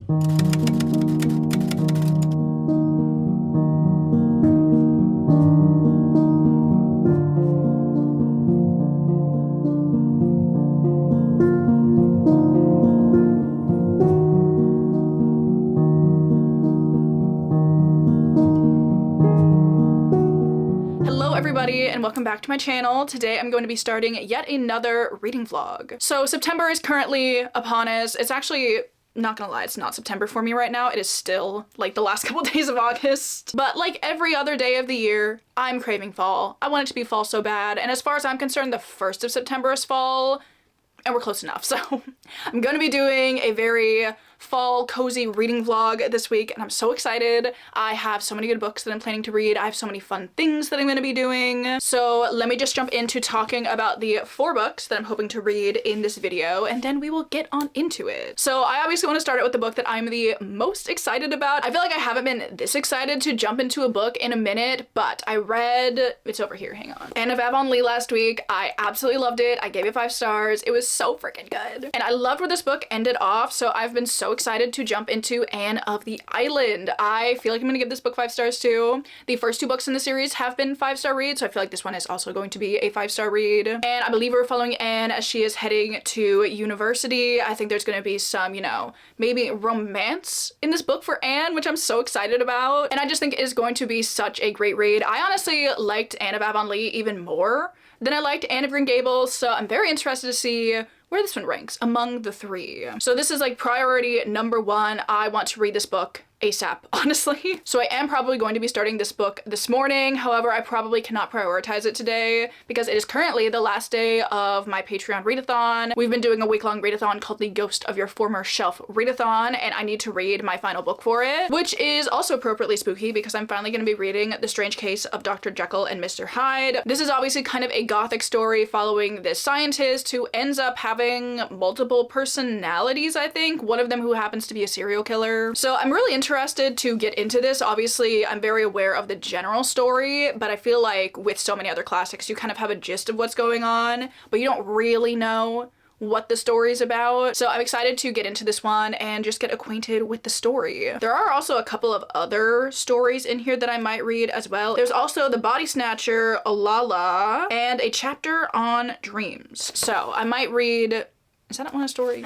And welcome back to my channel. Today I'm going to be starting yet another reading vlog. So September is currently upon us. It's actually, not gonna lie, it's not September for me right now. It is still like the last couple days of August. But like every other day of the year, I'm craving fall. I want it to be fall so bad. And as far as I'm concerned, the 1st of September is fall. And we're close enough. So I'm gonna be doing a very fall cozy reading vlog this week and I'm so excited. I have so many good books that I'm planning to read. I have so many fun things that I'm going to be doing. So let me just jump into talking about the 4 books that I'm hoping to read in this video and then we will get on into it. So I obviously want to start out with the book that I'm the most excited about. I feel like I haven't been this excited to jump into a book in a minute, but I read, it's over here, hang on, Anne of Avonlea last week. I absolutely loved it. I gave it 5 stars. It was so freaking good. And I loved where this book ended off, so I've been so excited to jump into Anne of the Island. I feel like I'm gonna give this book 5 stars too. The first 2 books in the series have been 5-star reads, so I feel like this one is also going to be a 5-star read. And I believe we're following Anne as she is heading to university. I think there's gonna be some, you know, maybe romance in this book for Anne, which I'm so excited about. And I just think it is going to be such a great read. I honestly liked Anne of Avonlea even more than I liked Anne of Green Gables, so I'm very interested to see where this one ranks among the 3. So this is like priority number 1. I want to read this book ASAP, honestly. So I am probably going to be starting this book this morning. However, I probably cannot prioritize it today because it is currently the last day of my Patreon readathon. We've been doing a week-long readathon called the Ghost of Your Former Shelf readathon, and I need to read my final book for it, which is also appropriately spooky because I'm finally going to be reading The Strange Case of Dr. Jekyll and Mr. Hyde. This is obviously kind of a gothic story following this scientist who ends up having multiple personalities, I think. One of them who happens to be a serial killer. So I'm really interested to get into this. Obviously, I'm very aware of the general story, but I feel like with so many other classics, you kind of have a gist of what's going on, but you don't really know what the story is about. So I'm excited to get into this one and just get acquainted with the story. There are also a couple of other stories in here that I might read as well. There's also The Body Snatcher, Olala, and a chapter on dreams. So I might read, is that not one a story?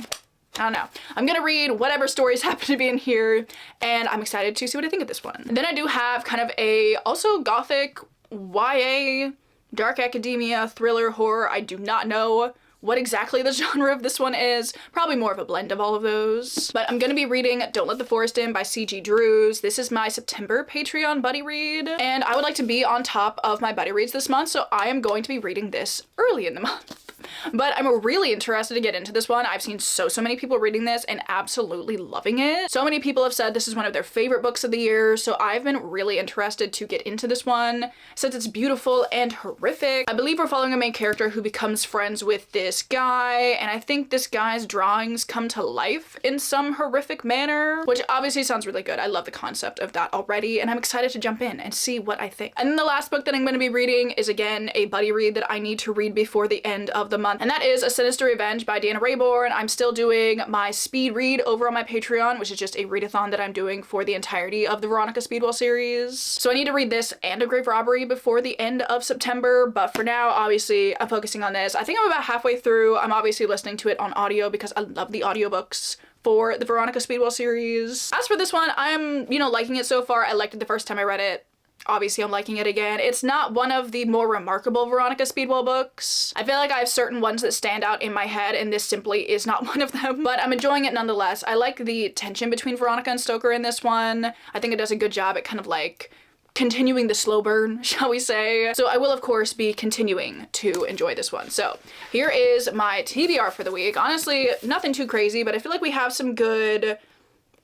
I don't know. I'm gonna read whatever stories happen to be in here and I'm excited to see what I think of this one. And then I do have kind of a also gothic YA, dark academia, thriller, horror. I do not know what exactly the genre of this one is. Probably more of a blend of all of those. But I'm gonna be reading Don't Let the Forest In by C.G. Drews. This is my September Patreon buddy read. And I would like to be on top of my buddy reads this month, so I am going to be reading this early in the month. But I'm really interested to get into this one. I've seen so many people reading this and absolutely loving it. So many people have said this is one of their favorite books of the year, so I've been really interested to get into this one since it's beautiful and horrific. I believe we're following a main character who becomes friends with this guy, and I think this guy's drawings come to life in some horrific manner, which obviously sounds really good. I love the concept of that already, and I'm excited to jump in and see what I think. And then the last book that I'm going to be reading is again a buddy read that I need to read before the end of the month, and that is A Sinister Revenge by Dana Raybourn. I'm still doing my speed read over on my Patreon, which is just a readathon that I'm doing for the entirety of the Veronica Speedwell series. So I need to read this and A Grave Robbery before the end of September, but for now, obviously, I'm focusing on this. I think I'm about halfway through. I'm obviously listening to it on audio because I love the audiobooks for the Veronica Speedwell series. As for this one, I'm, you know, liking it so far. I liked it the first time I read it. Obviously, I'm liking it again. It's not one of the more remarkable Veronica Speedwell books. I feel like I have certain ones that stand out in my head, and this simply is not one of them, but I'm enjoying it nonetheless. I like the tension between Veronica and Stoker in this one. I think it does a good job at kind of like continuing the slow burn, shall we say. So I will, of course, be continuing to enjoy this one. So here is my TBR for the week. Honestly, nothing too crazy, but I feel like we have some good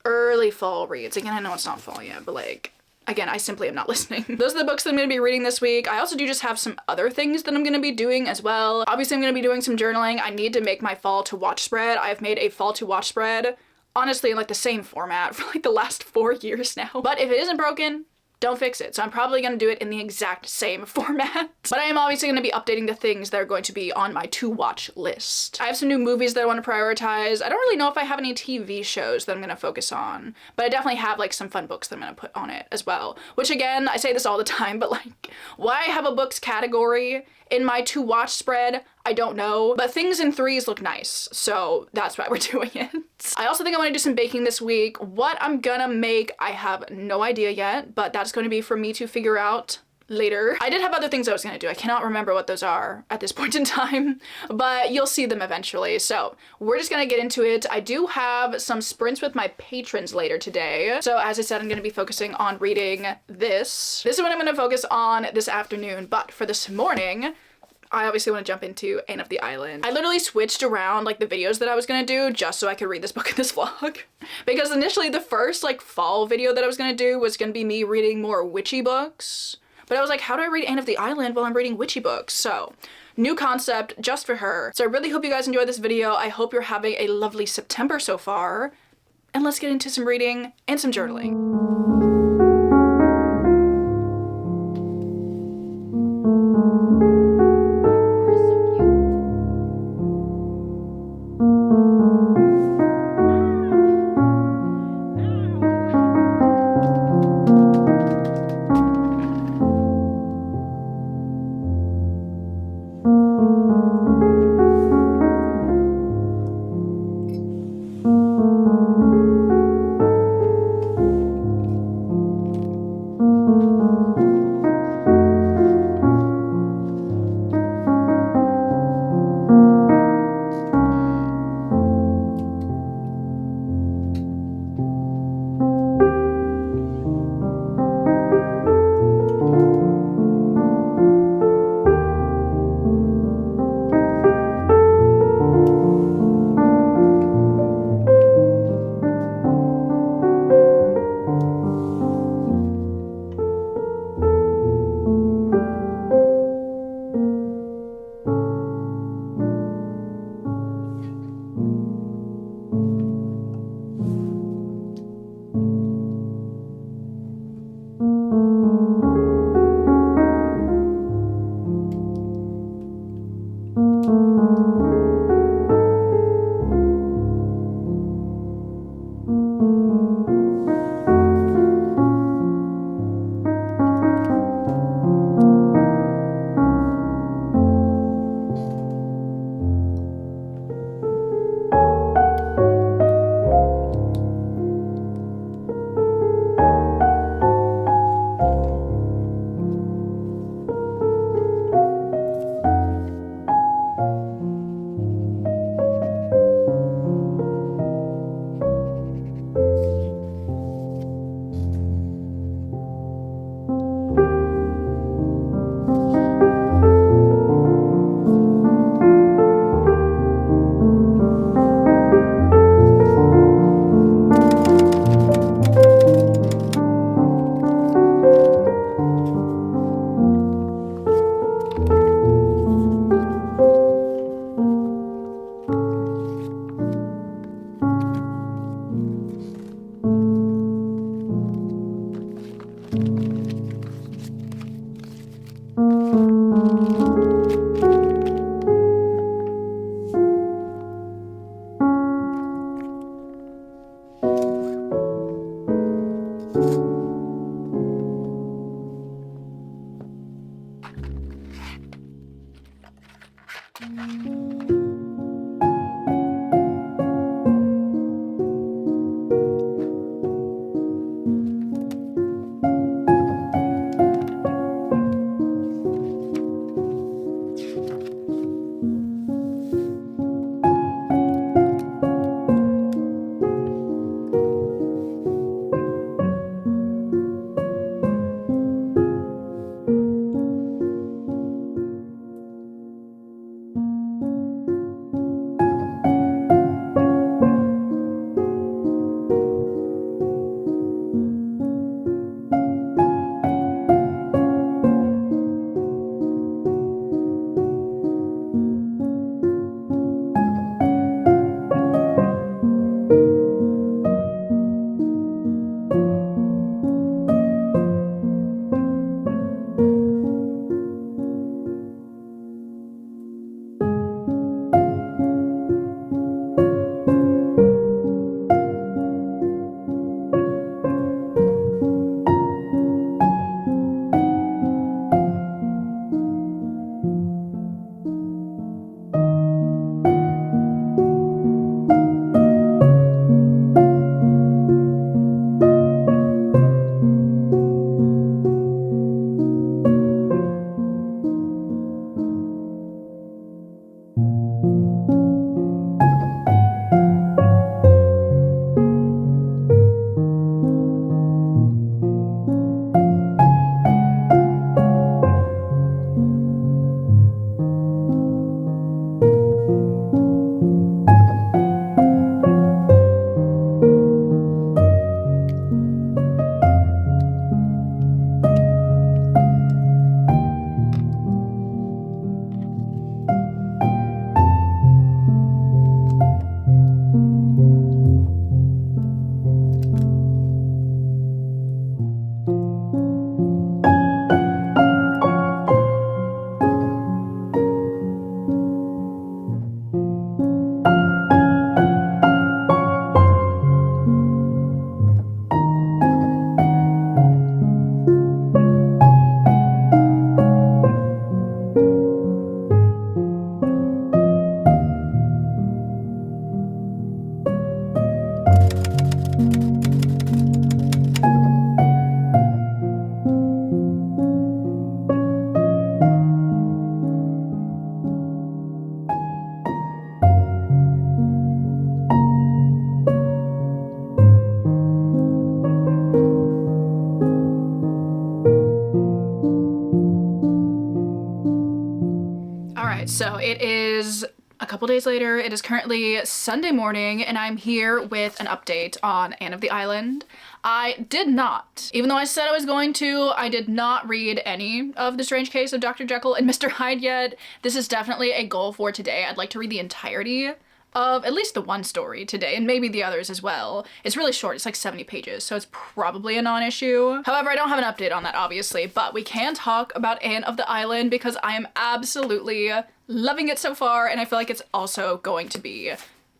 early fall reads. Again, I know it's not fall yet, but like, again, I simply am not listening. Those are the books that I'm going to be reading this week. I also do just have some other things that I'm going to be doing as well. Obviously, I'm going to be doing some journaling. I need to make my fall to watch spread. I've made a fall to watch spread, honestly, in like the same format for like the last 4 years now. But if it isn't broken, don't fix it. So I'm probably going to do it in the exact same format. But I am obviously going to be updating the things that are going to be on my to watch list. I have some new movies that I want to prioritize. I don't really know if I have any TV shows that I'm going to focus on, but I definitely have like some fun books that I'm going to put on it as well. Which again, I say this all the time, but like, why I have a books category in my to watch spread, I don't know, but things in threes look nice, so that's why we're doing it. I also think I want to do some baking this week. What I'm gonna make, I have no idea yet, but that's going to be for me to figure out later. I did have other things I was gonna do. I cannot remember what those are at this point in time, but you'll see them eventually. So we're just gonna get into it. I do have some sprints with my patrons later today. So as I said, I'm gonna be focusing on reading this. This is what I'm gonna focus on this afternoon, but for this morning, I obviously want to jump into Anne of the Island. I literally switched around like the videos that I was gonna do just so I could read this book in this vlog. Because initially the first like fall video that I was gonna do was gonna be me reading more witchy books. But I was like, how do I read Anne of the Island while I'm reading witchy books? So, new concept just for her. So I really hope you guys enjoyed this video. I hope you're having a lovely September so far. And let's get into some reading and some journaling. So it is a couple days later. It is currently Sunday morning and I'm here with an update on Anne of the Island. I did not, even though I said I was going to, I did not read any of The Strange Case of Dr. Jekyll and Mr. Hyde yet. This is definitely a goal for today. I'd like to read the entirety of at least the one story today, and maybe the others as well. It's really short, it's like 70 pages, so it's probably a non-issue. However, I don't have an update on that, obviously, but we can talk about Anne of the Island because I am absolutely loving it so far, and I feel like it's also going to be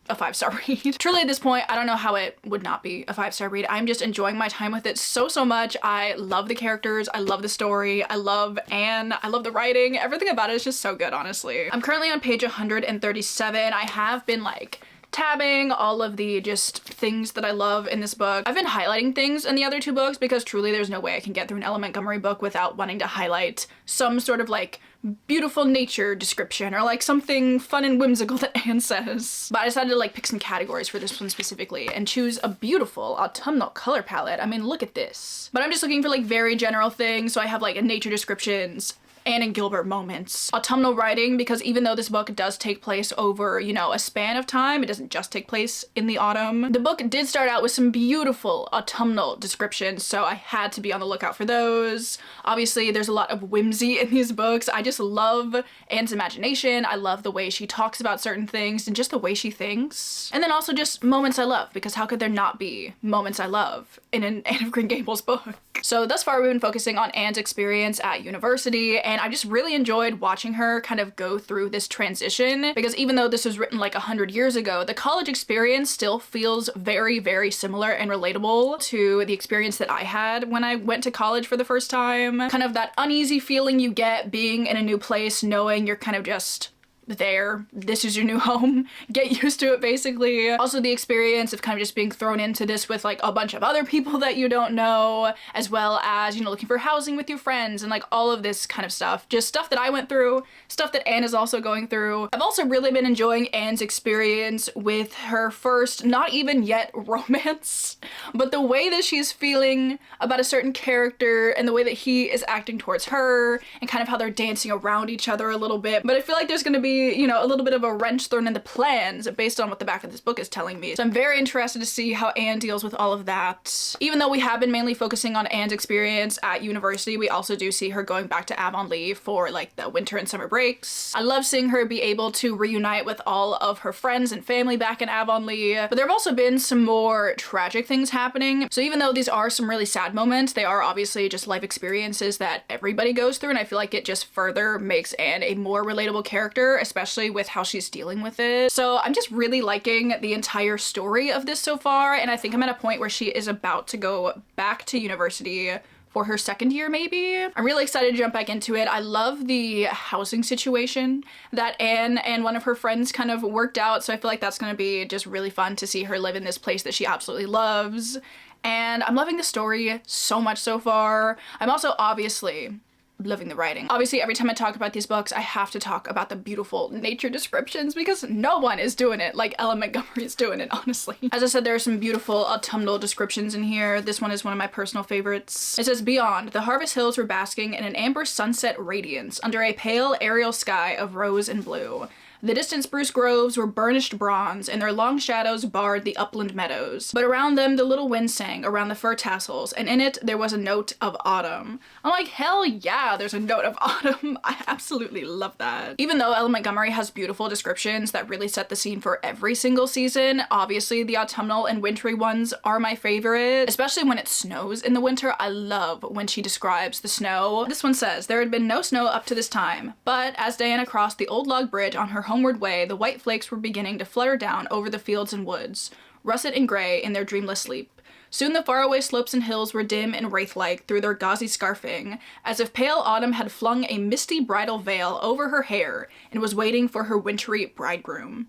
a 5-star read. Truly at this point, I don't know how it would not be a 5-star read. I'm just enjoying my time with it so much. I love the characters, I love the story, I love Anne, I love the writing. Everything about it is just so good, honestly. I'm currently on page 137. I have been like tabbing all of the just things that I love in this book. I've been highlighting things in the other two books because truly there's no way I can get through an Ella Montgomery book without wanting to highlight some sort of like beautiful nature description or like something fun and whimsical that Anne says. But I decided to like pick some categories for this one specifically and choose a beautiful autumnal color palette. I mean, look at this. But I'm just looking for like very general things. So I have like nature descriptions, Anne and Gilbert moments, autumnal writing, because even though this book does take place over, you know, a span of time, it doesn't just take place in the autumn. The book did start out with some beautiful autumnal descriptions, so I had to be on the lookout for those. Obviously, there's a lot of whimsy in these books. I just love Anne's imagination. I love the way she talks about certain things and just the way she thinks. And then also just moments I love, because how could there not be moments I love in an Anne of Green Gables book? So thus far we've been focusing on Anne's experience at university, and I just really enjoyed watching her kind of go through this transition, because even though this was written like 100 years ago, the college experience still feels very similar and relatable to the experience that I had when I went to college for the first time. Kind of that uneasy feeling you get being in a new place, knowing you're kind of just there, this is your new home, get used to it basically. Also the experience of kind of just being thrown into this with like a bunch of other people that you don't know, as well as, you know, looking for housing with your friends and like all of this kind of stuff. Just stuff that I went through, stuff that Anne is also going through. I've also really been enjoying Anne's experience with her first, not even yet romance, but the way that she's feeling about a certain character and the way that he is acting towards her and kind of how they're dancing around each other a little bit. But I feel like there's gonna be, you know, a little bit of a wrench thrown in the plans based on what the back of this book is telling me. So I'm very interested to see how Anne deals with all of that. Even though we have been mainly focusing on Anne's experience at university, we also do see her going back to Avonlea for like the winter and summer breaks. I love seeing her be able to reunite with all of her friends and family back in Avonlea, but there have also been some more tragic things happening. So even though these are some really sad moments, they are obviously just life experiences that everybody goes through, and I feel like it just further makes Anne a more relatable character, especially with how she's dealing with it. So I'm just really liking the entire story of this so far, and I think I'm at a point where she is about to go back to university for her second year maybe. I'm really excited to jump back into it. I love the housing situation that Anne and one of her friends kind of worked out, so I feel like that's gonna be just really fun to see her live in this place that she absolutely loves. And I'm loving the story so much so far. I'm also obviously loving the writing. Obviously, every time I talk about these books, I have to talk about the beautiful nature descriptions because no one is doing it like Ella Montgomery is doing it, honestly. As I said, there are some beautiful autumnal descriptions in here. This one is one of my personal favorites. It says, "Beyond, the harvest hills were basking in an amber sunset radiance under a pale aerial sky of rose and blue. The distant spruce groves were burnished bronze, and their long shadows barred the upland meadows. But around them the little wind sang around the fir tassels, and in it there was a note of autumn." I'm like, hell yeah, there's a note of autumn. I absolutely love that. Even though Ella Montgomery has beautiful descriptions that really set the scene for every single season, obviously the autumnal and wintry ones are my favorite, especially when it snows in the winter. I love when she describes the snow. This one says, "There had been no snow up to this time, but as Diana crossed the old log bridge on her homeward way, the white flakes were beginning to flutter down over the fields and woods, russet and gray in their dreamless sleep. Soon the faraway slopes and hills were dim and wraith-like through their gauzy scarfing, as if pale autumn had flung a misty bridal veil over her hair and was waiting for her wintry bridegroom."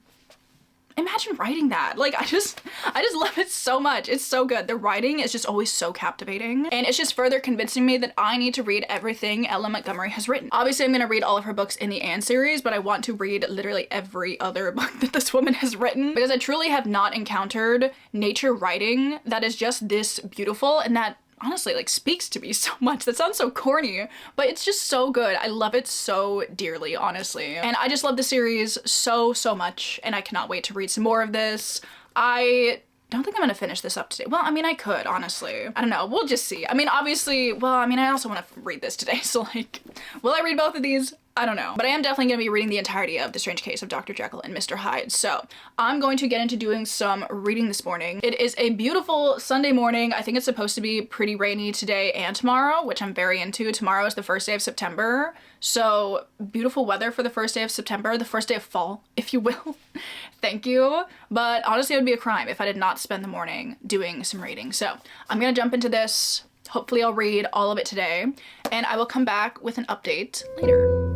Imagine writing that. Like, I just love it so much. It's so good. The writing is just always so captivating, and it's just further convincing me that I need to read everything Ella Montgomery has written. Obviously, I'm gonna read all of her books in the Anne series, but I want to read literally every other book that this woman has written, because I truly have not encountered nature writing that is just this beautiful and that honestly like speaks to me so much. That sounds so corny, but it's just so good. I love it so dearly, honestly. And I just love the series so much, and I cannot wait to read some more of this. I don't think I'm gonna finish this up today. Well, I mean, I could, honestly. I don't know, we'll just see. I mean, obviously, well, I mean, I also want to read this today, so like, will I read both of these? I don't know. But I am definitely gonna be reading the entirety of The Strange Case of Dr. Jekyll and Mr. Hyde. So I'm going to get into doing some reading this morning. It is a beautiful Sunday morning. I think it's supposed to be pretty rainy today and tomorrow, which I'm very into. Tomorrow is the first day of September. So beautiful weather for the first day of September, the first day of fall, if you will. Thank you. But honestly, it would be a crime if I did not spend the morning doing some reading. So I'm gonna jump into this. Hopefully I'll read all of it today, and I will come back with an update later.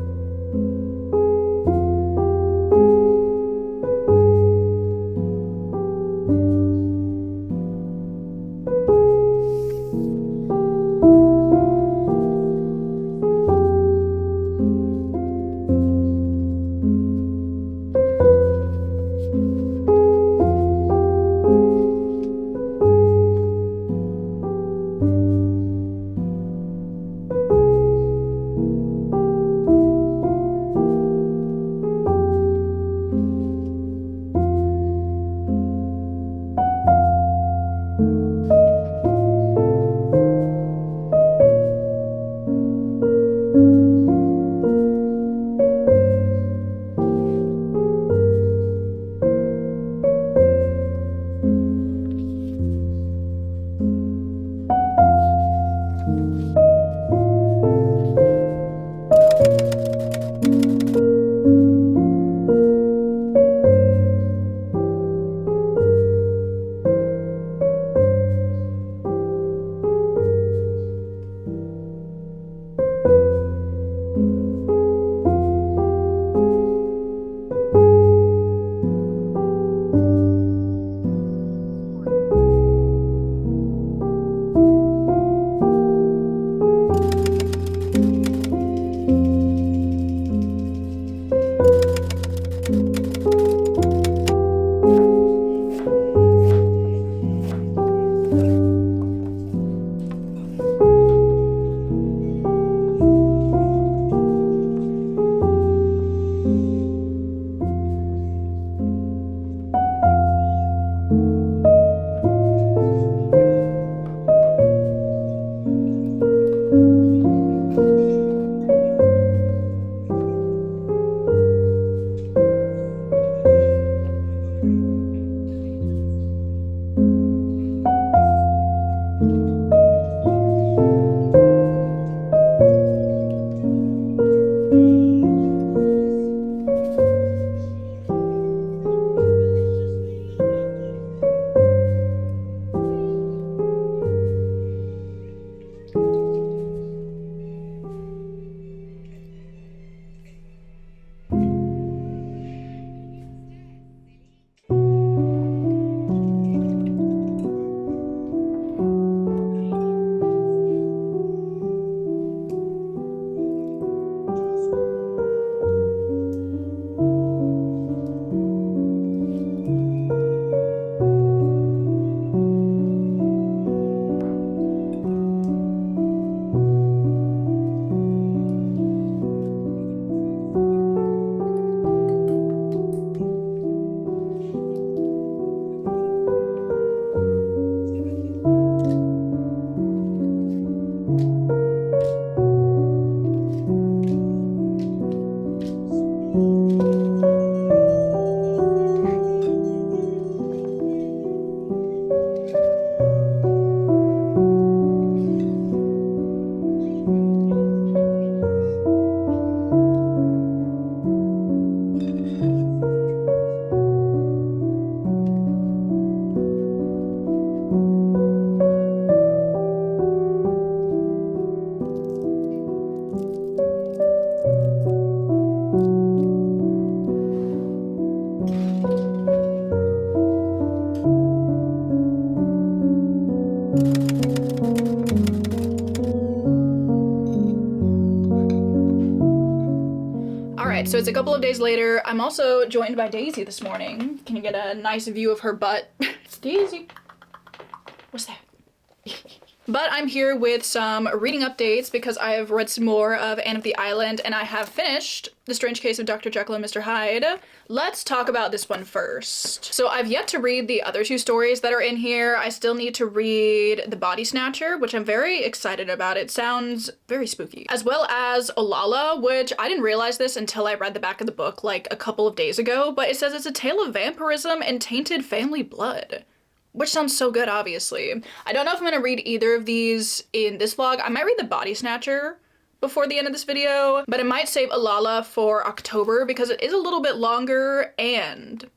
Alright, so it's a couple of days later. I'm also joined by Daisy this morning. Can you get a nice view of her butt? Daisy. What's that? But I'm here with some reading updates because I have read some more of Anne of the Island and I have finished The Strange Case of Dr. Jekyll and Mr. Hyde. Let's talk about this one first. So I've yet to read the other two stories that are in here. I still need to read The Body Snatcher, which I'm very excited about. It sounds very spooky. As well as Olala, which I didn't realize this until I read the back of the book like a couple of days ago, but it says it's a tale of vampirism and tainted family blood. Which sounds so good, obviously. I don't know if I'm gonna read either of these in this vlog. I might read The Body Snatcher before the end of this video, but I might save Olala for October because it is a little bit longer and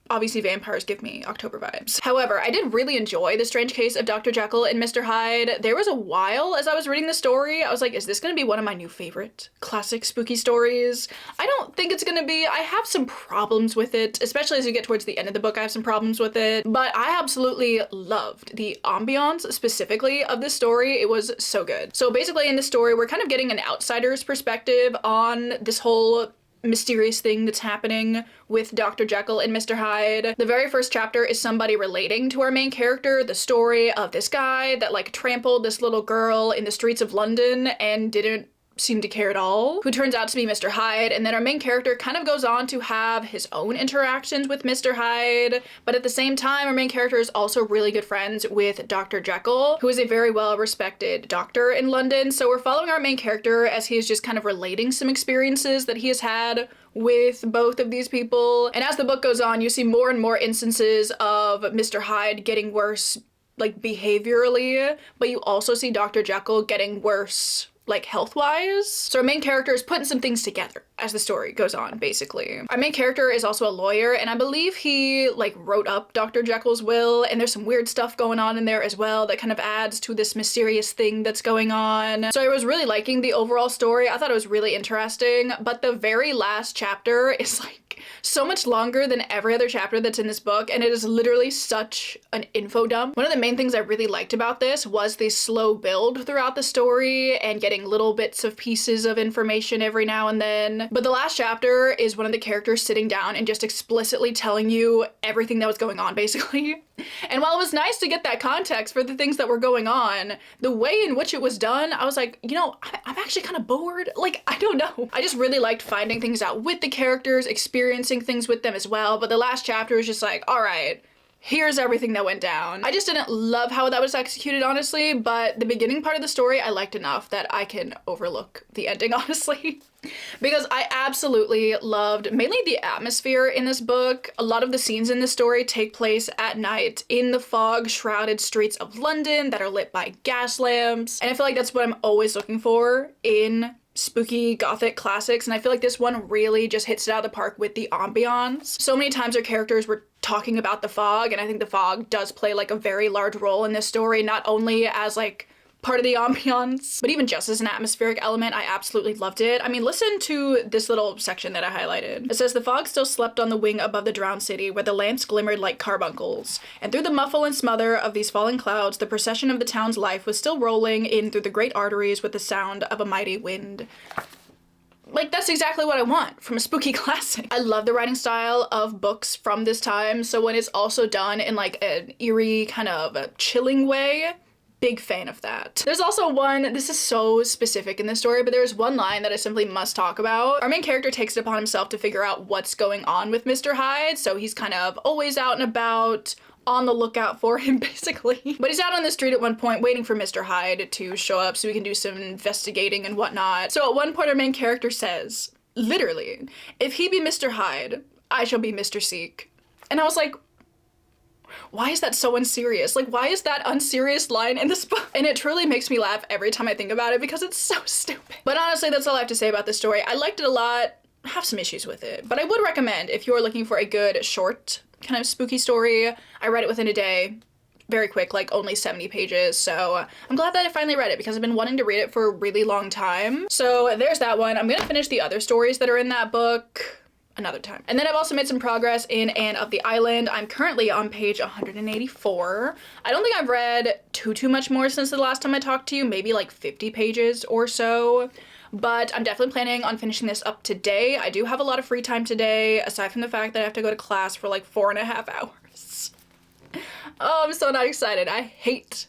obviously vampires give me October vibes. However, I did really enjoy The Strange Case of Dr. Jekyll and Mr. Hyde. There was a while as I was reading the story, I was like, is this gonna be one of my new favorite classic spooky stories? I don't think it's gonna be. I have some problems with it, especially as you get towards the end of the book, I have some problems with it, but I absolutely loved the ambiance specifically of this story. It was so good. So basically in this story, we're kind of getting an outsider's perspective on this whole mysterious thing that's happening with Dr. Jekyll and Mr. Hyde. The very first chapter is somebody relating to our main character the story of this guy that like trampled this little girl in the streets of London and didn't seem to care at all, who turns out to be Mr. Hyde, and then our main character kind of goes on to have his own interactions with Mr. Hyde, but at the same time, our main character is also really good friends with Dr. Jekyll, who is a very well-respected doctor in London, so we're following our main character as he is just kind of relating some experiences that he has had with both of these people, and as the book goes on, you see more and more instances of Mr. Hyde getting worse, like, behaviorally, but you also see Dr. Jekyll getting worse like health-wise. So our main character is putting some things together as the story goes on, basically. Our main character is also a lawyer, and I believe he like wrote up Dr. Jekyll's will, and there's some weird stuff going on in there as well that kind of adds to this mysterious thing that's going on. So I was really liking the overall story. I thought it was really interesting, but the very last chapter is like so much longer than every other chapter that's in this book, and it is literally such an info dump. One of the main things I really liked about this was the slow build throughout the story and getting little bits of pieces of information every now and then. But the last chapter is one of the characters sitting down and just explicitly telling you everything that was going on, basically. And while it was nice to get that context for the things that were going on, the way in which it was done, I was like, you know, I'm actually kind of bored. Like, I don't know. I just really liked finding things out with the characters, experiencing things with them as well. But the last chapter was just like, all right, here's everything that went down. I just didn't love how that was executed, honestly, but the beginning part of the story I liked enough that I can overlook the ending, honestly. Because I absolutely loved mainly the atmosphere in this book. A lot of the scenes in this story take place at night in the fog-shrouded streets of London that are lit by gas lamps. And I feel like that's what I'm always looking for in spooky gothic classics, and I feel like this one really just hits it out of the park with the ambiance. So many times our characters were talking about the fog, and I think the fog does play like a very large role in this story, not only as like part of the ambiance, but even just as an atmospheric element. I absolutely loved it. I mean, listen to this little section that I highlighted. It says, the fog still slept on the wing above the drowned city, where the lamps glimmered like carbuncles. And through the muffle and smother of these falling clouds, the procession of the town's life was still rolling in through the great arteries with the sound of a mighty wind. Like, that's exactly what I want from a spooky classic. I love the writing style of books from this time, so when it's also done in like an eerie kind of a chilling way, big fan of that. There's also one, this is so specific in this story, but there's one line that I simply must talk about. Our main character takes it upon himself to figure out what's going on with Mr. Hyde, so he's kind of always out and about, on the lookout for him, basically. But he's out on the street at one point waiting for Mr. Hyde to show up so he can do some investigating and whatnot. So at one point our main character says, literally, if he be Mr. Hyde, I shall be Mr. Seek. And I was like, why is that so unserious? Like, why is that unserious line in this book? And it truly makes me laugh every time I think about it because it's so stupid. But honestly, that's all I have to say about this story. I liked it a lot. I have some issues with it, but I would recommend if you're looking for a good short kind of spooky story. I read it within a day. Very quick, like only 70 pages. So I'm glad that I finally read it because I've been wanting to read it for a really long time. So there's that one. I'm gonna finish the other stories that are in that book another time. And then I've also made some progress in Anne of the Island. I'm currently on page 184. I don't think I've read too much more since the last time I talked to you, maybe like 50 pages or so. But I'm definitely planning on finishing this up today. I do have a lot of free time today, aside from the fact that I have to go to class for like 4.5 hours. Oh, I'm so not excited. I hate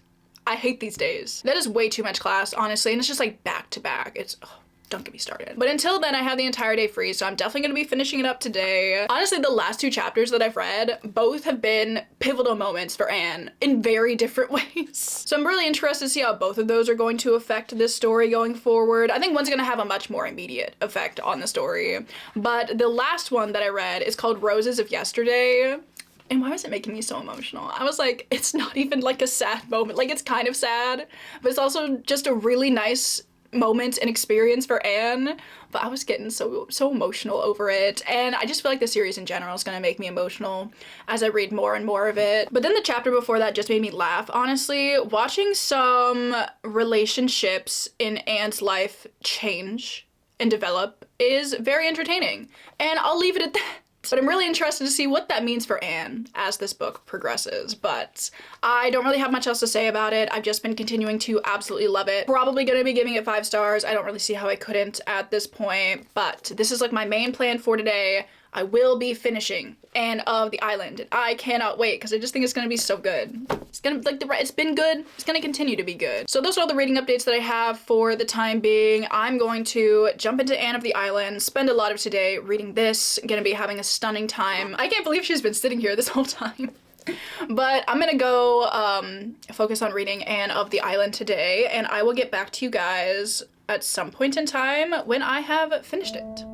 I hate these days. That is way too much class, honestly, and it's just like back to back. It's, oh, don't get me started. But until then, I have the entire day free, so I'm definitely gonna be finishing it up today. Honestly, the last 2 chapters that I've read, both have been pivotal moments for Anne in very different ways. So I'm really interested to see how both of those are going to affect this story going forward. I think one's gonna have a much more immediate effect on the story. But the last one that I read is called Roses of Yesterday. And why was it making me so emotional? I was like, it's not even like a sad moment. Like, it's kind of sad, but it's also just a really nice moment and experience for Anne. But I was getting so emotional over it, and I just feel like the series in general is gonna make me emotional as I read more and more of it. But then the chapter before that just made me laugh, honestly. Watching some relationships in Anne's life change and develop is very entertaining, and I'll leave it at that. But I'm really interested to see what that means for Anne as this book progresses. But I don't really have much else to say about it. I've just been continuing to absolutely love it. Probably gonna be giving it 5 stars. I don't really see how I couldn't at this point. But this is like my main plan for today. I will be finishing Anne of the Island, and I cannot wait because I just think it's gonna be so good. It's gonna, like, it's been good, it's gonna continue to be good. So those are all the reading updates that I have for the time being. I'm going to jump into Anne of the Island, spend a lot of today reading this, gonna be having a stunning time. I can't believe she's been sitting here this whole time. But I'm gonna go focus on reading Anne of the Island today, and I will get back to you guys at some point in time when I have finished it.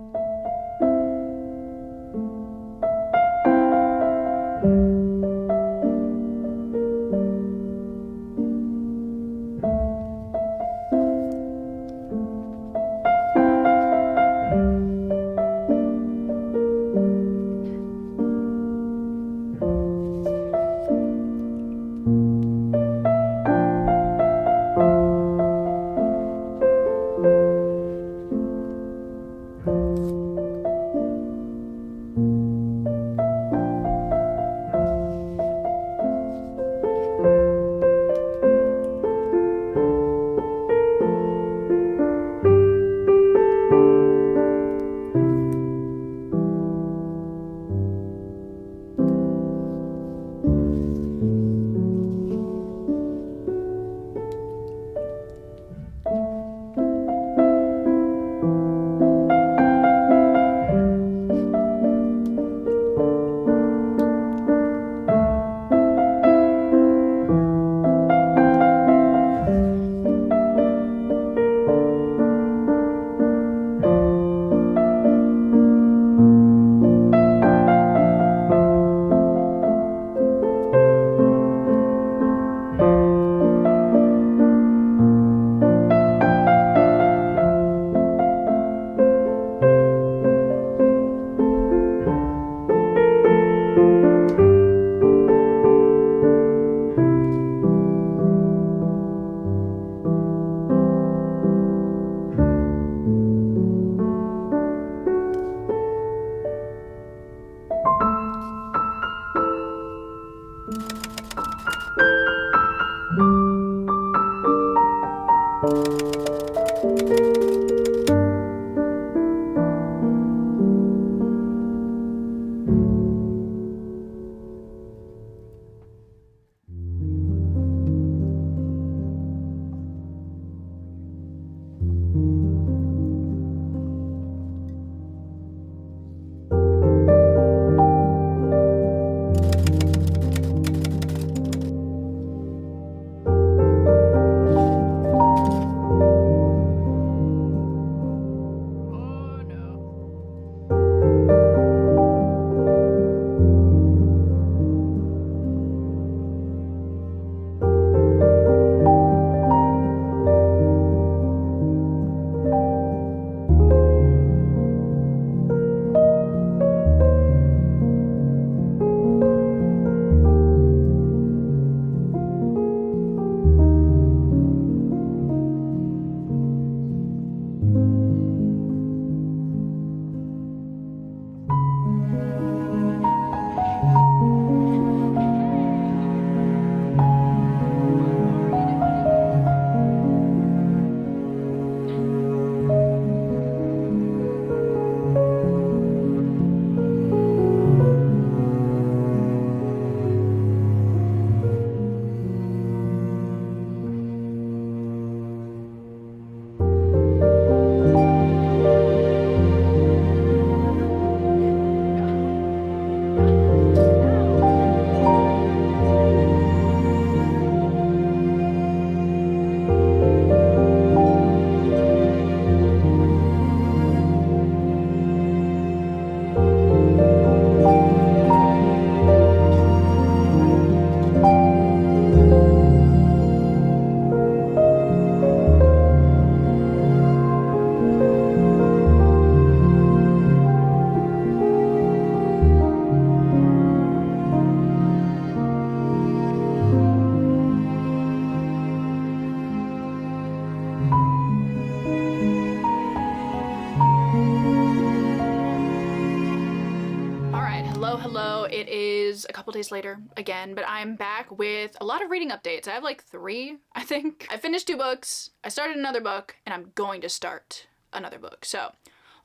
hello. It is a couple days later again, but I'm back with a lot of reading updates. I have like 3, I think. I finished 2 books, I started another book, and I'm going to start another book. So,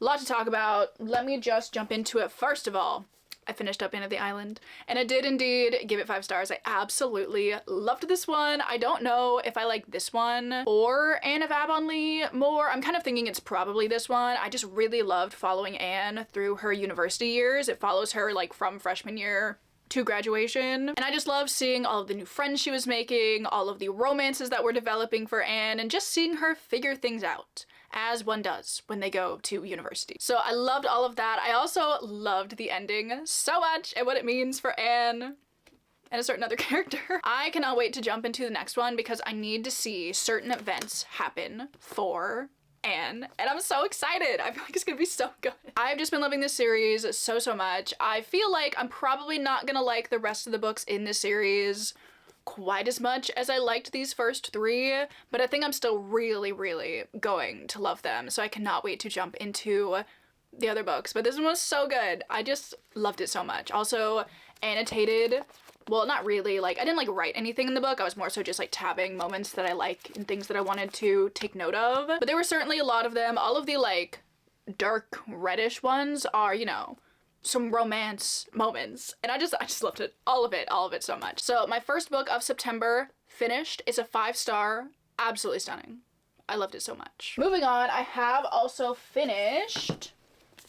a lot to talk about. Let me just jump into it. First of all, I finished up Anne of the Island, and I did indeed give it 5 stars. I absolutely loved this one. I don't know if I like this one or Anne of Avonlea more. I'm kind of thinking it's probably this one. I just really loved following Anne through her university years. It follows her like from freshman year to graduation. And I just love seeing all of the new friends she was making, all of the romances that were developing for Anne, and just seeing her figure things out, as one does when they go to university. So I loved all of that. I also loved the ending so much and what it means for Anne and a certain other character. I cannot wait to jump into the next one because I need to see certain events happen for Anne, and I'm so excited. I feel like it's gonna be so good. I've just been loving this series so much. I feel like I'm probably not gonna like the rest of the books in this series quite as much as I liked these first 3, but I think I'm still really going to love them, so I cannot wait to jump into the other books. But this one was so good. I just loved it so much. Also annotated. Well, not really, like, I didn't like write anything in the book. I was more so just like tabbing moments that I like and things that I wanted to take note of. But there were certainly a lot of them. All of the like dark reddish ones are, you know, some romance moments. And I just loved it. All of it so much. So my first book of September finished. It's a 5-star, absolutely stunning. I loved it so much. Moving on, I have also finished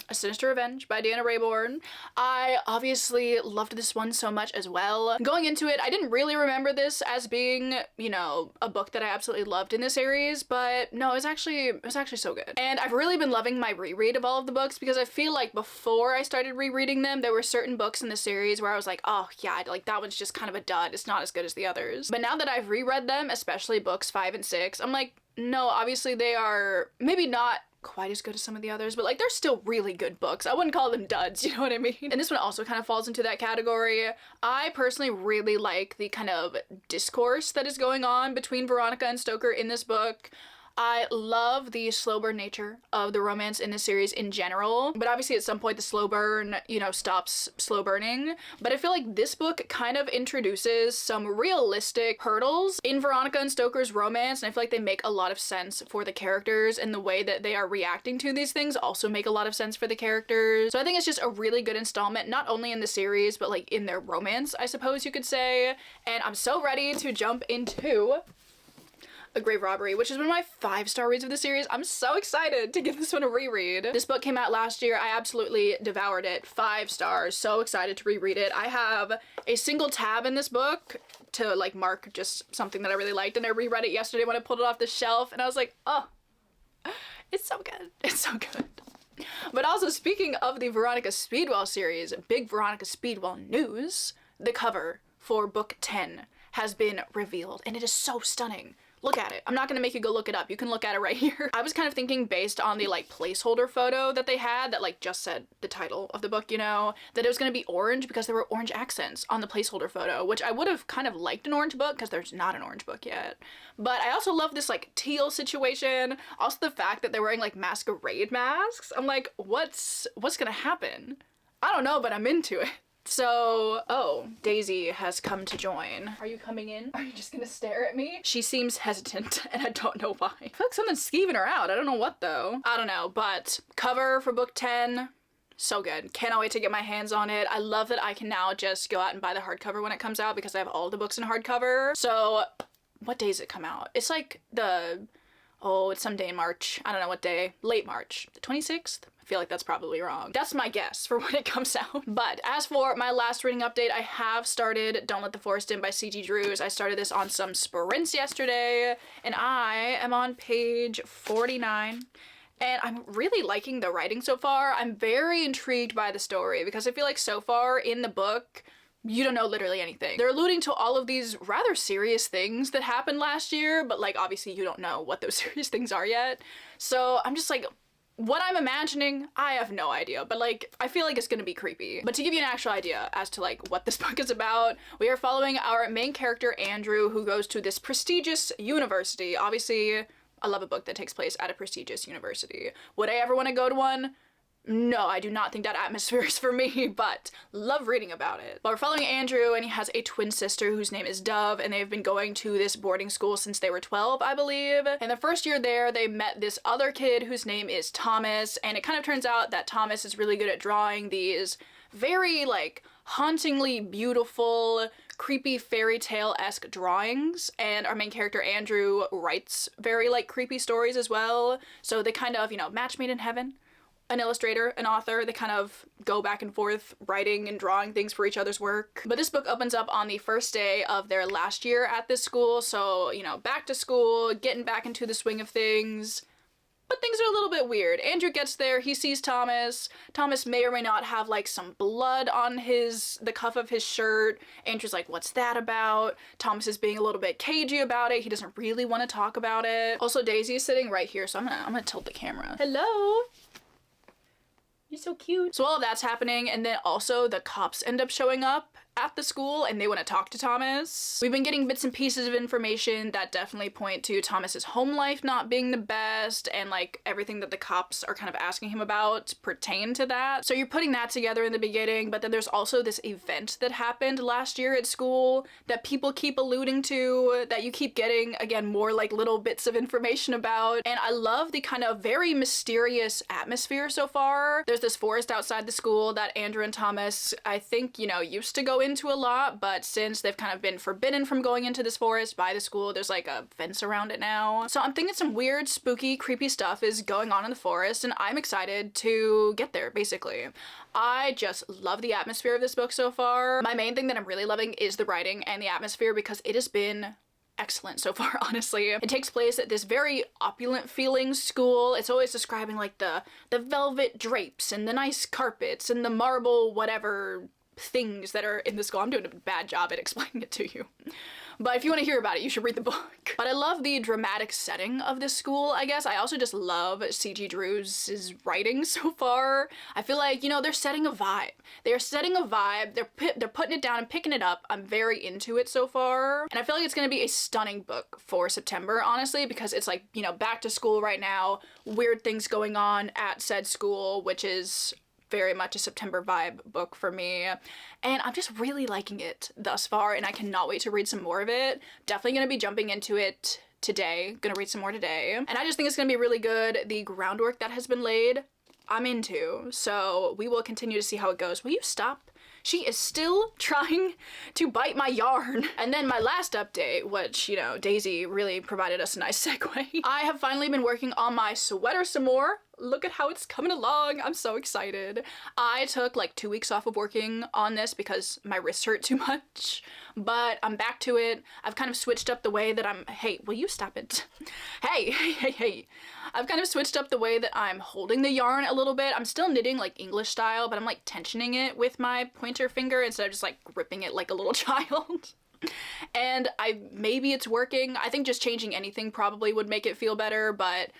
A Sinister Revenge by Deanna Raybourn. I obviously loved this one so much as well. Going into it, I didn't really remember this as being, you know, a book that I absolutely loved in the series, but no, it was actually so good. And I've really been loving my reread of all of the books because I feel like before I started rereading them, there were certain books in the series where I was like, oh yeah, like that one's just kind of a dud. It's not as good as the others. But now that I've reread them, especially books 5 and 6, I'm like, no, obviously they are maybe not quite as good as some of the others, but like they're still really good books. I wouldn't call them duds, you know what I mean? And this one also kind of falls into that category. I personally really like the kind of discourse that is going on between Veronica and Stoker in this book. I love the slow burn nature of the romance in this series in general, but obviously at some point the slow burn, you know, stops slow burning. But I feel like this book kind of introduces some realistic hurdles in Veronica and Stoker's romance, and I feel like they make a lot of sense for the characters, and the way that they are reacting to these things also make a lot of sense for the characters. So I think it's just a really good installment, not only in the series, but like in their romance, I suppose you could say. And I'm so ready to jump into A Grave Robbery, which is one of my 5-star reads of the series. I'm so excited to give this one a reread. This book came out last year. I absolutely devoured it. 5 stars. So excited to reread it. I have a single tab in this book to like mark just something that I really liked, and I reread it yesterday when I pulled it off the shelf, and I was like, oh, it's so good. It's so good. But also, speaking of the Veronica Speedwell series, big Veronica Speedwell news, the cover for book 10 has been revealed, and it is so stunning. Look at it. I'm not gonna make you go look it up. You can look at it right here. I was kind of thinking, based on the like placeholder photo that they had that like just said the title of the book, you know, that it was gonna be orange because there were orange accents on the placeholder photo, which I would have kind of liked an orange book because there's not an orange book yet. But I also love this like teal situation. Also the fact that they're wearing like masquerade masks. I'm like, what's gonna happen? I don't know, but I'm into it. So, oh, Daisy has come to join. Are you coming in? Are you just gonna stare at me? She seems hesitant, and I don't know why. I feel like something's skeeving her out. I don't know what though. I don't know, but cover for book 10, so good. Cannot wait to get my hands on it. I love that I can now just go out and buy the hardcover when it comes out because I have all the books in hardcover. So, what day does it come out? It's like it's some day in March. I don't know what day. Late March. The 26th? I feel like that's probably wrong. That's my guess for when it comes out. But as for my last reading update, I have started Don't Let the Forest In by C.G. Drews. I started this on some sprints yesterday, and I am on page 49. And I'm really liking the writing so far. I'm very intrigued by the story because I feel like so far in the book, you don't know literally anything. They're alluding to all of these rather serious things that happened last year, but like obviously you don't know what those serious things are yet. So I'm just like, what I'm imagining, I have no idea, but like, I feel like it's gonna be creepy. But to give you an actual idea as to like what this book is about, we are following our main character, Andrew, who goes to this prestigious university. Obviously, I love a book that takes place at a prestigious university. Would I ever want to go to one? no, I do not think that atmosphere is for me, but love reading about it. But we're following Andrew, and he has a twin sister whose name is Dove, and they've been going to this boarding school since they were 12, I believe. And the first year there, they met this other kid whose name is Thomas, and it kind of turns out that Thomas is really good at drawing these very, like, hauntingly beautiful, creepy fairy tale-esque drawings, and our main character Andrew writes very, like, creepy stories as well. So they kind of, you know, match made in heaven. An illustrator, an author, they kind of go back and forth writing and drawing things for each other's work. But this book opens up on the first day of their last year at this school, so, you know, back to school, getting back into the swing of things. But things are a little bit weird. Andrew gets there, he sees Thomas. Thomas may or may not have, like, some blood on the cuff of his shirt. Andrew's like, what's that about? Thomas is being a little bit cagey about it. He doesn't really want to talk about it. Also, Daisy is sitting right here, so I'm gonna tilt the camera. Hello? You're so cute. So all of that's happening, and then also the cops end up showing up at the school and they want to talk to Thomas. We've been getting bits and pieces of information that definitely point to Thomas's home life not being the best, and like everything that the cops are kind of asking him about pertain to that. So you're putting that together in the beginning, but then there's also this event that happened last year at school that people keep alluding to, that you keep getting, again, more like little bits of information about. And I love the kind of very mysterious atmosphere so far. There's this forest outside the school that Andrew and Thomas, I think, you know, used to go into a lot, but since they've kind of been forbidden from going into this forest by the school, there's like a fence around it now. So I'm thinking some weird, spooky, creepy stuff is going on in the forest, and I'm excited to get there, basically. I just love the atmosphere of this book so far. My main thing that I'm really loving is the writing and the atmosphere, because it has been excellent so far, honestly. It takes place at this very opulent feeling school. It's always describing like the velvet drapes and the nice carpets and the marble whatever things that are in the school. I'm doing a bad job at explaining it to you. But if you want to hear about it, you should read the book. But I love the dramatic setting of this school, I guess. I also just love C.G. Drew's writing so far. I feel like, you know, they're setting a vibe. They're setting a vibe. They're putting it down and picking it up. I'm very into it so far. And I feel like it's going to be a stunning book for September, honestly, because it's like, you know, back to school right now, weird things going on at said school, which is very much a September vibe book for me, and I'm just really liking it thus far, and I cannot wait to read some more of it. Definitely gonna be jumping into it today, gonna read some more today, and I just think it's gonna be really good. The groundwork that has been laid, I'm into, so we will continue to see how it goes. Will you stop? She is still trying to bite my yarn. And then my last update, which, you know, Daisy really provided us a nice segue. I have finally been working on my sweater some more. Look at how it's coming along. I'm so excited. I took like 2 weeks off of working on this because my wrists hurt too much, but I'm back to it. I've kind of switched up the way that hey, will you stop it? Hey. I've kind of switched up the way that I'm holding the yarn a little bit. I'm still knitting like English style, but I'm like tensioning it with my pointer finger instead of just like gripping it like a little child. And maybe it's working. I think just changing anything probably would make it feel better, but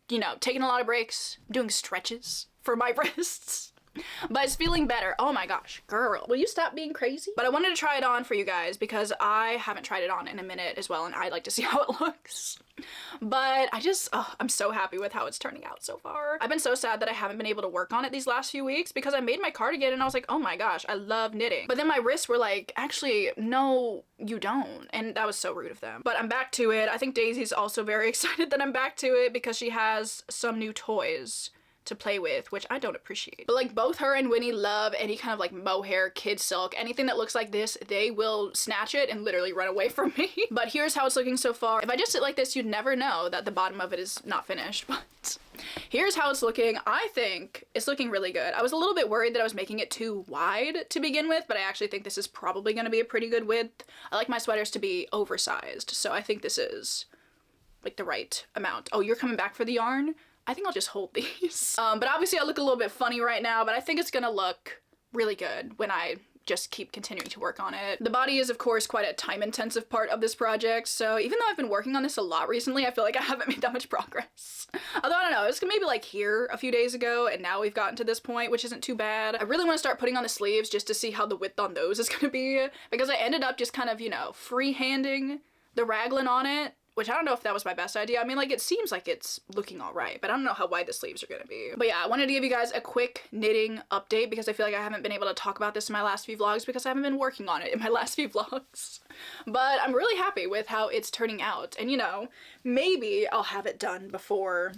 you know, taking a lot of breaks, doing stretches for my wrists. But it's feeling better. Oh my gosh, girl, will you stop being crazy? But I wanted to try it on for you guys because I haven't tried it on in a minute as well, and I'd like to see how it looks. But I'm so happy with how it's turning out so far. I've been so sad that I haven't been able to work on it these last few weeks because I made my cardigan and I was like, oh my gosh, I love knitting. But then my wrists were like, actually, no, you don't. And that was so rude of them. But I'm back to it. I think Daisy's also very excited that I'm back to it because she has some new toys to play with, which I don't appreciate. But like both her and Winnie love any kind of like mohair, kid silk, anything that looks like this, they will snatch it and literally run away from me. But here's how it's looking so far. If I just sit like this, you'd never know that the bottom of it is not finished, but here's how it's looking. I think it's looking really good. I was a little bit worried that I was making it too wide to begin with, but I actually think this is probably gonna be a pretty good width. I like my sweaters to be oversized, so I think this is like the right amount. Oh, you're coming back for the yarn? I think I'll just hold these. But obviously I look a little bit funny right now, but I think it's gonna look really good when I just keep continuing to work on it. The body is of course quite a time-intensive part of this project, so even though I've been working on this a lot recently, I feel like I haven't made that much progress. Although I don't know, it was maybe like here a few days ago, and now we've gotten to this point, which isn't too bad. I really want to start putting on the sleeves just to see how the width on those is gonna be, because I ended up just kind of, you know, freehanding the raglan on it, which I don't know if that was my best idea. I mean, like, it seems like it's looking all right, but I don't know how wide the sleeves are gonna be. But yeah, I wanted to give you guys a quick knitting update because I feel like I haven't been able to talk about this in my last few vlogs because I haven't been working on it in my last few vlogs. But I'm really happy with how it's turning out. And you know, maybe I'll have it done before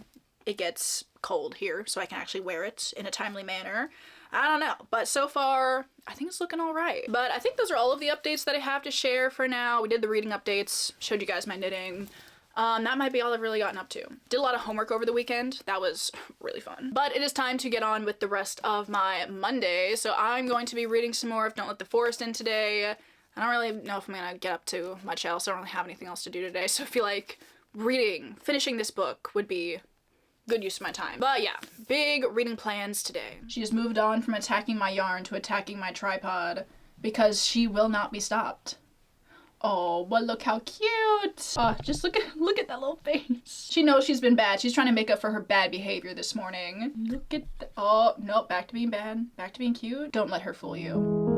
it gets cold here so I can actually wear it in a timely manner. I don't know, but so far I think it's looking all right. But I think those are all of the updates that I have to share for now. We did the reading updates, showed you guys my knitting. That might be all I've really gotten up to. Did a lot of homework over the weekend. That was really fun. But it is time to get on with the rest of my Monday. So I'm going to be reading some more of Don't Let the Forest In today. I don't really know if I'm gonna get up to much else. I don't really have anything else to do today. So I feel like finishing this book would be good use of my time. But yeah, big reading plans today. She just moved on from attacking my yarn to attacking my tripod because she will not be stopped. Oh, but look how cute. Oh, just look at that little face. She knows she's been bad. She's trying to make up for her bad behavior this morning. Look at oh, nope, back to being bad. Back to being cute. Don't let her fool you.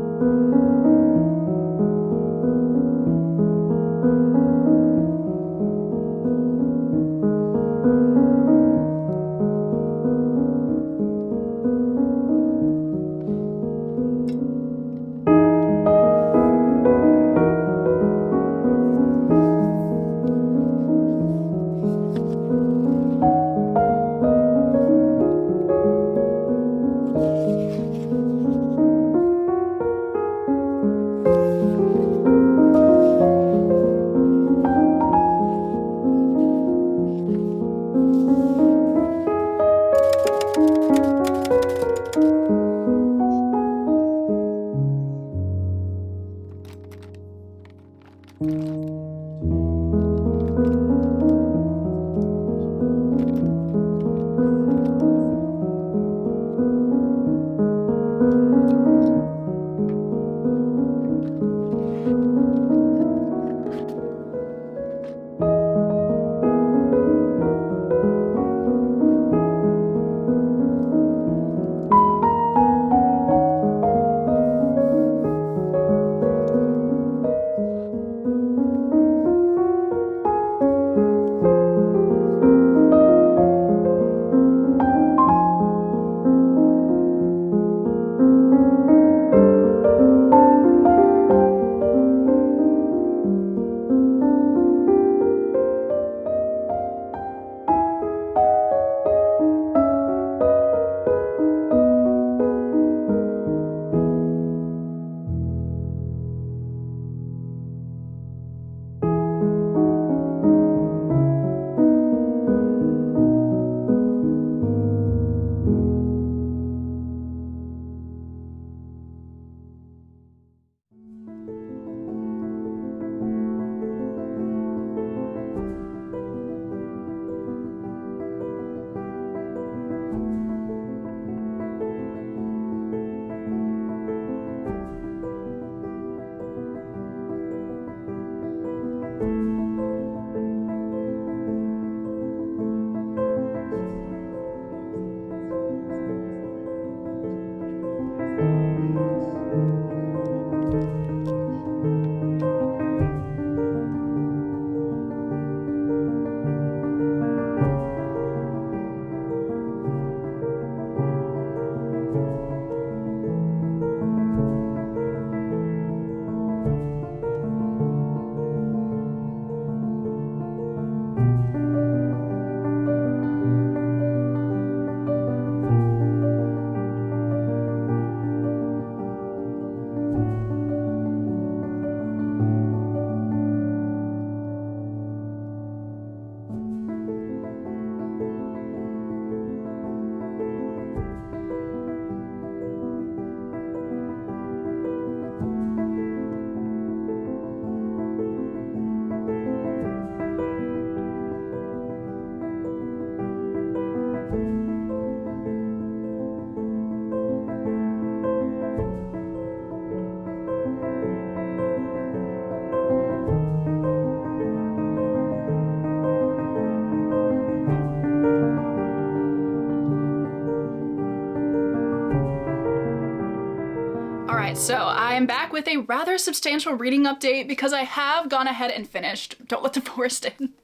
Alright, so I am back with a rather substantial reading update because I have gone ahead and finished Don't Let the Forest In.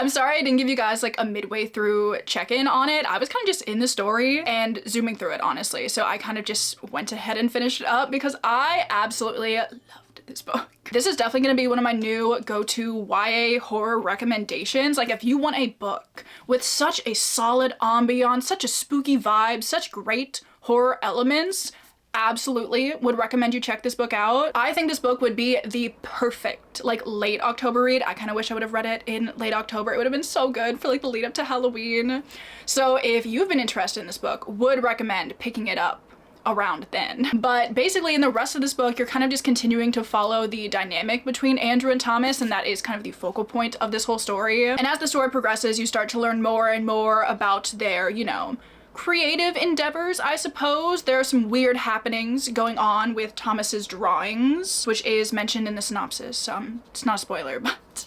I'm sorry I didn't give you guys like a midway through check-in on it. I was kind of just in the story and zooming through it, honestly. So I kind of just went ahead and finished it up because I absolutely loved this book. This is definitely gonna be one of my new go-to YA horror recommendations. Like if you want a book with such a solid ambiance, such a spooky vibe, such great horror elements, absolutely would recommend you check this book out. I think this book would be the perfect like late October read. I kind of wish I would have read it in late October. It would have been so good for like the lead up to Halloween. So if you've been interested in this book, would recommend picking it up around then. But basically in the rest of this book, you're kind of just continuing to follow the dynamic between Andrew and Thomas, and that is kind of the focal point of this whole story. And as the story progresses, you start to learn more and more about their, you know, creative endeavors, I suppose. There are some weird happenings going on with Thomas's drawings, which is mentioned in the synopsis. It's not a spoiler, but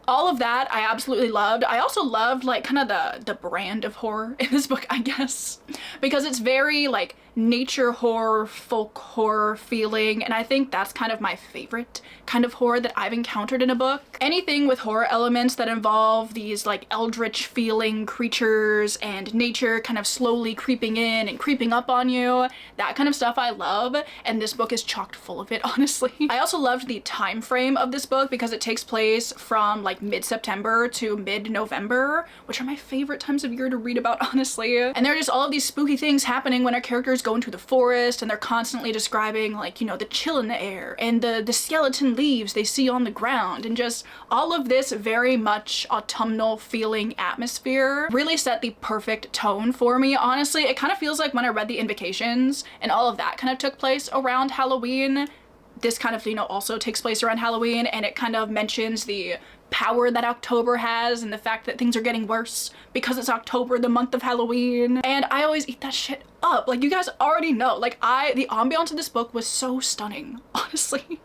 all of that I absolutely loved. I also loved like kind of the brand of horror in this book, I guess, because it's very like nature horror, folk horror feeling, and I think that's kind of my favorite kind of horror that I've encountered in a book. Anything with horror elements that involve these like eldritch feeling creatures and nature kind of slowly creeping in and creeping up on you, that kind of stuff I love, and this book is chocked full of it, honestly. I also loved the time frame of this book because it takes place from like mid-September to mid-November, which are my favorite times of year to read about, honestly. And there are just all of these spooky things happening when our characters go into the forest, and they're constantly describing like, you know, the chill in the air and the skeleton leaves they see on the ground, and just all of this very much autumnal feeling atmosphere really set the perfect tone for me, honestly. It kind of feels like when I read The Invocations and all of that kind of took place around Halloween, this kind of, you know, also takes place around Halloween, and it kind of mentions the power that October has and the fact that things are getting worse because it's October, the month of Halloween. And I always eat that shit up. Like, you guys already know, like the ambiance of this book was so stunning, honestly.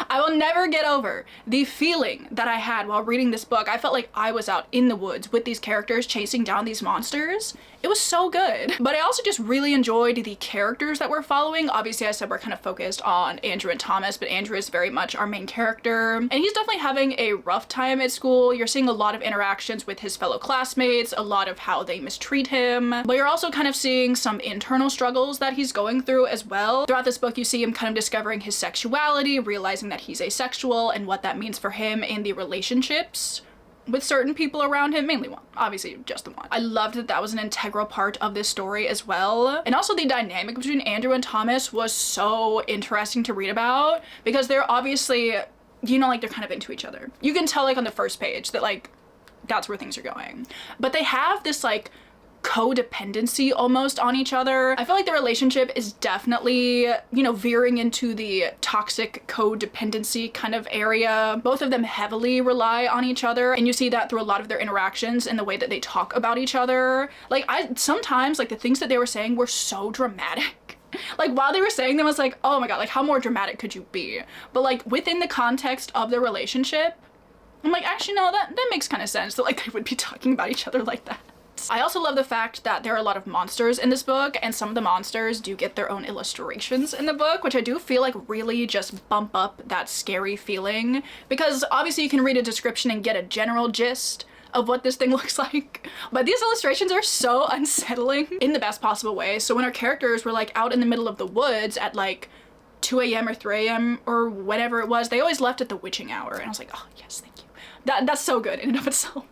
I will never get over the feeling that I had while reading this book. I felt like I was out in the woods with these characters chasing down these monsters. It was so good. But I also just really enjoyed the characters that we're following. Obviously, I said we're kind of focused on Andrew and Thomas, but Andrew is very much our main character. And he's definitely having a rough time at school. You're seeing a lot of interactions with his fellow classmates, a lot of how they mistreat him. But you're also kind of seeing some internal struggles that he's going through as well. Throughout this book, you see him kind of discovering his sexuality, realizing that he's asexual and what that means for him in the relationships with certain people around him, mainly one, obviously just the one. I loved that that was an integral part of this story as well. And also the dynamic between Andrew and Thomas was so interesting to read about, because they're obviously, you know, like they're kind of into each other. You can tell like on the first page that like that's where things are going. But they have this like codependency almost on each other. I feel like the relationship is definitely, you know, veering into the toxic codependency kind of area. Both of them heavily rely on each other, and you see that through a lot of their interactions and the way that they talk about each other. Like, sometimes like the things that they were saying were so dramatic. Like, while they were saying them, I was like, oh my god, like how more dramatic could you be? But like within the context of the relationship, I'm like, actually no, that makes kind of sense that like they would be talking about each other like that. I also love the fact that there are a lot of monsters in this book, and some of the monsters do get their own illustrations in the book, which I do feel like really just bump up that scary feeling, because obviously you can read a description and get a general gist of what this thing looks like, but these illustrations are so unsettling in the best possible way. So when our characters were like out in the middle of the woods at like 2 a.m. or 3 a.m. or whatever it was, they always left at the witching hour, and I was like, oh yes, thank you. That's so good in and of itself.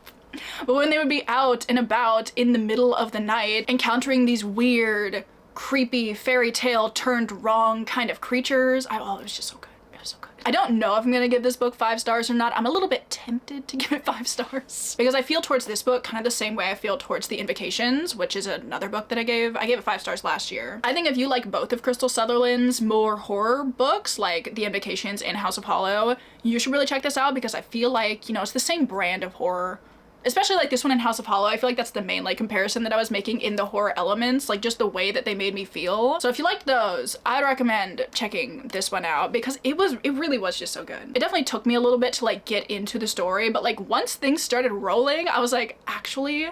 But when they would be out and about in the middle of the night, encountering these weird, creepy, fairy tale turned wrong kind of creatures, oh, it was just so good. It was so good. I don't know if I'm gonna give this book 5 stars or not. I'm a little bit tempted to give it 5 stars because I feel towards this book kind of the same way I feel towards The Invocations, which is another book that I gave it 5 stars last year. I think if you like both of Crystal Sutherland's more horror books, like The Invocations and House of Hollow, you should really check this out, because I feel like, you know, it's the same brand of horror. Especially like this one in House of Hollow, I feel like that's the main like comparison that I was making in the horror elements, like just the way that they made me feel. So if you like those, I'd recommend checking this one out, because it really was just so good. It definitely took me a little bit to like get into the story, but like once things started rolling, I was like, actually,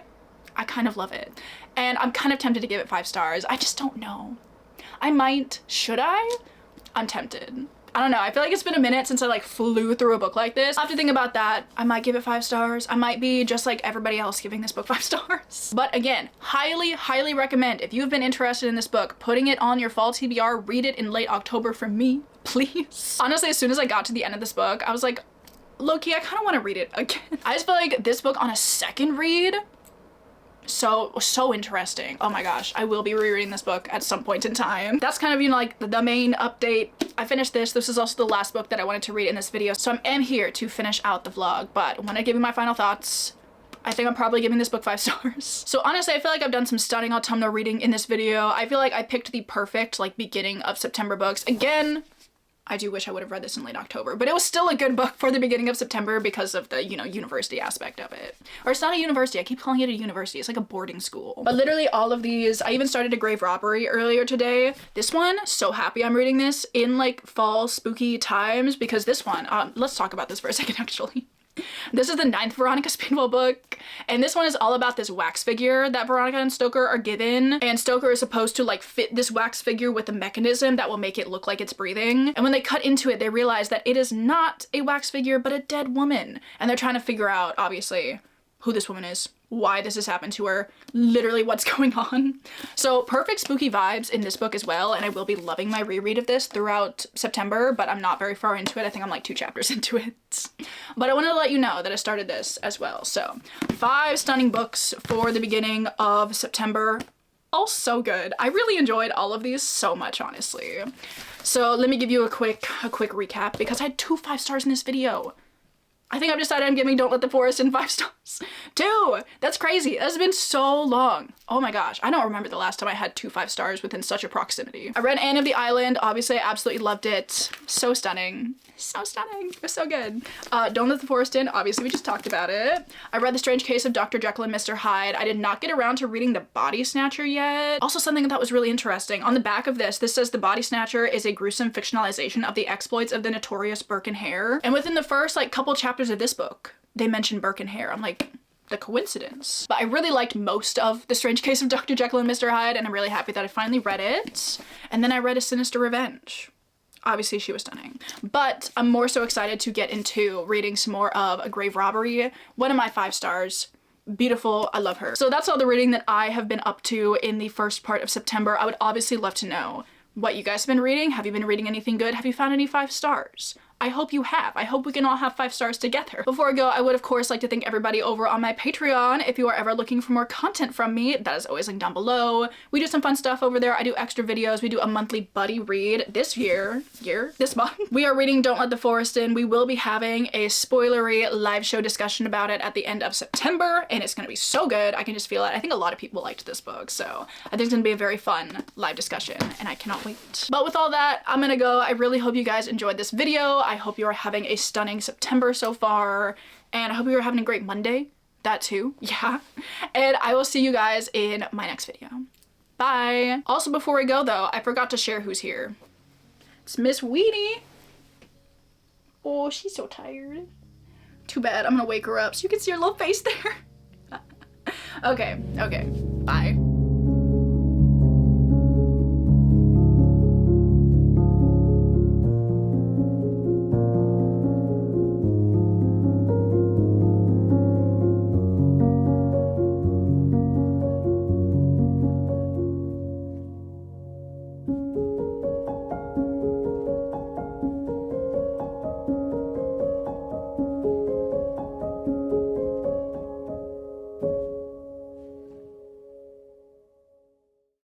I kind of love it. And I'm kind of tempted to give it 5 stars. I just don't know. I might. Should I? I'm tempted. I don't know. I feel like it's been a minute since I like flew through a book like this. I have to think about that. I might give it 5 stars. I might be just like everybody else giving this book 5 stars. But again, highly recommend, if you've been interested in this book, putting it on your fall TBR, read it in late October from me, please. Honestly, as soon as I got to the end of this book, I was like, low-key, I kind of want to read it again. I just feel like this book on a second read, so interesting. Oh my gosh, I will be rereading this book at some point in time. That's kind of, you know, like the main update. I finished this. This is also the last book that I wanted to read in this video, so I am here to finish out the vlog. But when I give you my final thoughts, I think I'm probably giving this book 5 stars. So honestly, I feel like I've done some stunning autumnal reading in this video. I feel like I picked the perfect like beginning of September books. Again, I do wish I would have read this in late October, but it was still a good book for the beginning of September because of the, you know, university aspect of it. Or it's not a university, I keep calling it a university. It's like a boarding school. But literally all of these, I even started a grave robbery earlier today. This one, so happy I'm reading this in like fall spooky times because this one, let's talk about this for a second actually. This is the 9th Veronica Speedwell book, and this one is all about this wax figure that Veronica and Stoker are given, and Stoker is supposed to like fit this wax figure with a mechanism that will make it look like it's breathing. And when they cut into it, they realize that it is not a wax figure, but a dead woman. And they're trying to figure out, obviously, who this woman is, why this has happened to her, literally what's going on. So perfect spooky vibes in this book as well, and I will be loving my reread of this throughout September, but I'm not very far into it. I think I'm like 2 chapters into it. But I wanted to let you know that I started this as well. So 5 stunning books for the beginning of September. All so good. I really enjoyed all of these so much, honestly. So let me give you a quick recap because I had 2 5 stars in this video. I think I've decided I'm giving Don't Let the Forest in 5 stars. 2! That's crazy. That's been so long. Oh my gosh. I don't remember the last time I had 2 5 stars within such a proximity. I read Anne of the Island. Obviously, I absolutely loved it. So stunning. So stunning. It was so good. Don't Let the Forest In. Obviously, we just talked about it. I read The Strange Case of Dr. Jekyll and Mr. Hyde. I did not get around to reading The Body Snatcher yet. Also, something that was really interesting. On the back of this says The Body Snatcher is a gruesome fictionalization of the exploits of the notorious Burke and Hare. And within the first like couple chapters of this book, they mention Burke and Hare. I'm like, the coincidence. But I really liked most of The Strange Case of Dr. Jekyll and Mr. Hyde, and I'm really happy that I finally read it. And then I read A Sinister Revenge. Obviously, she was stunning. But I'm more so excited to get into reading some more of A Grave Robbery. One of my 5 stars. Beautiful. I love her. So that's all the reading that I have been up to in the first part of September. I would obviously love to know what you guys have been reading. Have you been reading anything good? Have you found any 5 stars? I hope you have. I hope we can all have 5 stars together. Before I go, I would of course like to thank everybody over on my Patreon. If you are ever looking for more content from me, that is always linked down below. We do some fun stuff over there. I do extra videos. We do a monthly buddy read this month. We are reading Don't Let the Forest In. We will be having a spoilery live show discussion about it at the end of September, and it's gonna be so good. I can just feel it. I think a lot of people liked this book, so I think it's gonna be a very fun live discussion, and I cannot wait. But with all that, I'm gonna go. I really hope you guys enjoyed this video. I hope you are having a stunning September so far, and I hope you are having a great Monday. That too, yeah. And I will see you guys in my next video. Bye. Also, before we go though, I forgot to share who's here. It's Miss Weenie. Oh, she's so tired. Too bad. I'm gonna wake her up so you can see her little face there. Okay, bye.